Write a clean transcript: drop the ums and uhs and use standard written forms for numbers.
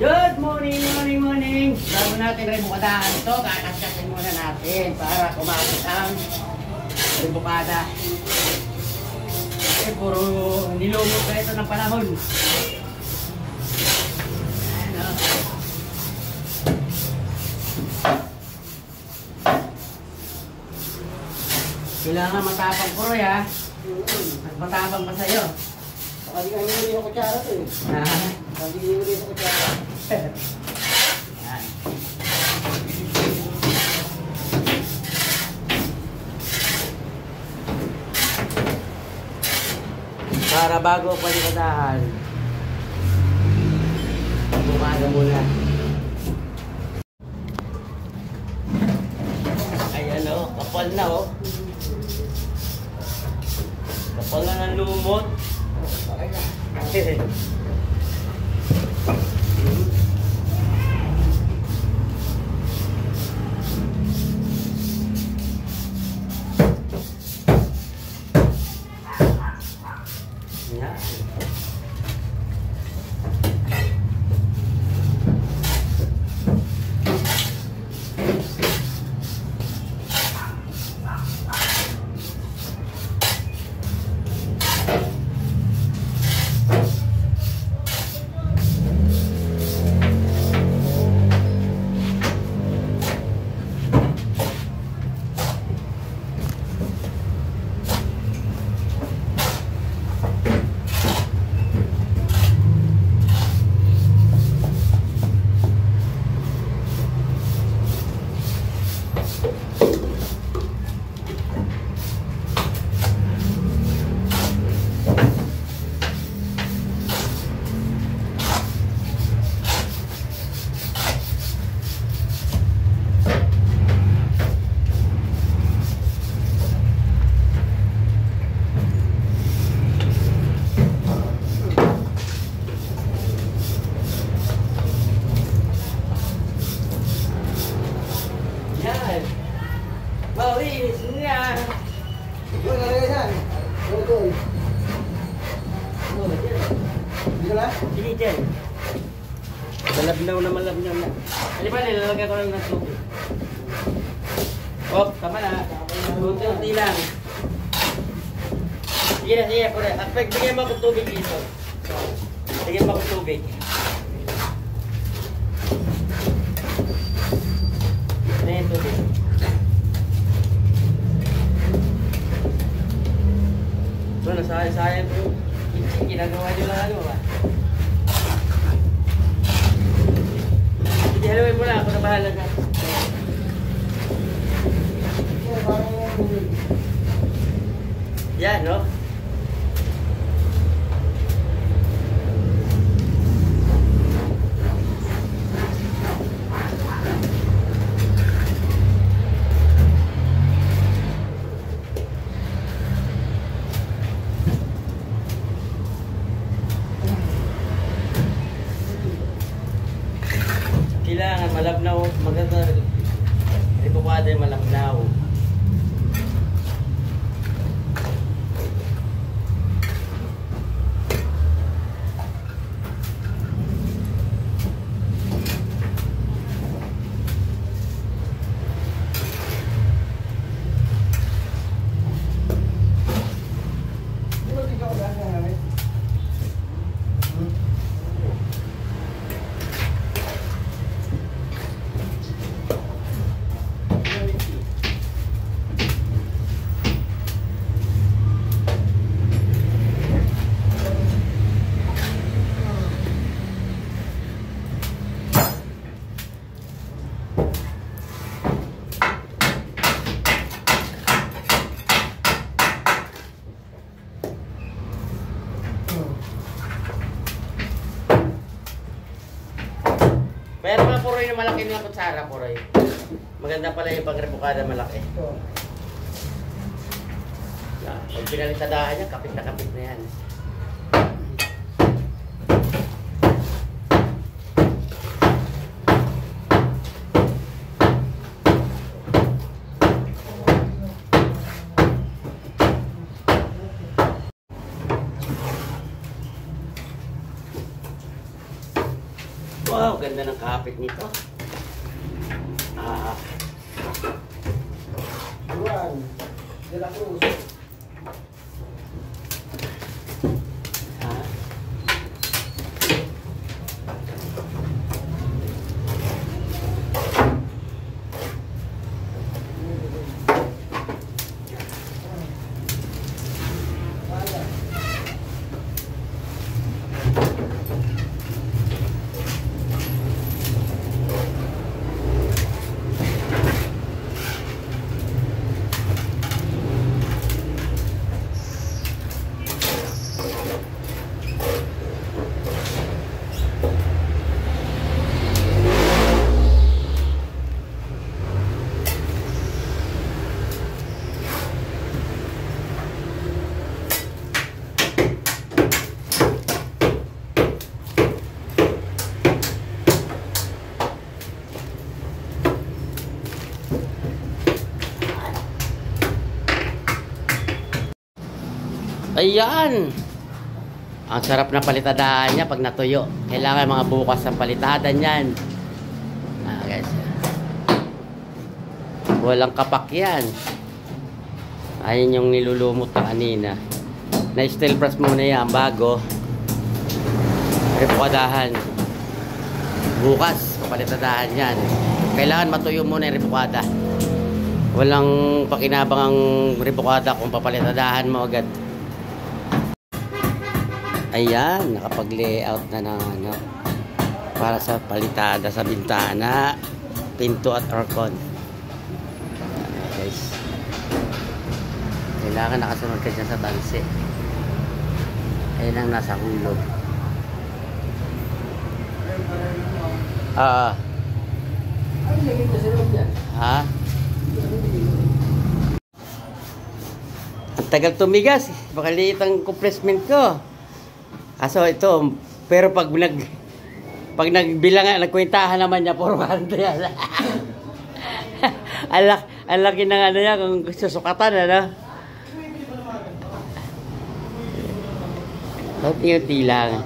Good morning, morning, morning. Bago natin rebukadahan ito, kakasyasin muna natin para kumapit ang rebukada. Kasi puro nilumot na ito ng panahon. Ano? Kailangan matapang puro ya. Mas matapang pa sa'yo. Baka di kami rin sa kutsara to eh. Baka di kami rin sa kutsara. Yan. Para bago palikadahan, bumaga muna. Ayan o, kapal na o. Kapal na ng lumot. Okay na. Yan. Maulis niya. Uy, nalagay saan? Uy. Hindi ka lang? Sige dyan. Malabnaw na malabnaw na. Ano ba, nilalagay ko lang ng tubig. Oh, tama na. Unti-unti lang. Sige na, sige. Bigyan mo akong tubig dito. Bigyan mo akong tubig. Ano yung tubig? So, nasayang po. Ginagawa nyo lang ano ba? Sige, haluin mo na. Ako na bahala ka. Yan, no? Kailangan malabnaw, maganda rebukada yung malabnaw. Pero mga puroy na malaki ng kutsara, puroy. Maganda pala yung pang-rebukada malaki. Pag pinalitadahan niya, kapit na yan. Wow, ganda ng kapit nito. Ah. Juan de la Cruz. Ah. Ayan! Ang sarap na palitadahan niya pag natuyo. Kailangan mga bukas ang palitadan yan. Ah, guys. Walang kapak yan. Ayun yung nilulumot na kanina. Na-steel press muna yan bago repukadahan. Bukas, palitadahan yan. Kailangan matuyo muna yung repukada. Walang pakinabang ang repukada kung papalitadahan mo agad. Ayan, nakapag-layout na ng ano, para sa palitada sa bintana, pinto at aircon. Ayan, guys. Kailangan nakasunod ka dyan sa tansi. Ayan ang nasa hulog. Ay, lagay ko sa loob yan. Ha? Ang tagal tumigas. Baka liit ang compressment ko. Kaso ito, pero pag nagbilangan, nagkwentahan naman niya, puro kanto yan. Ang laki ng ano niya, kung susukatan, ano? Unti-unti lang.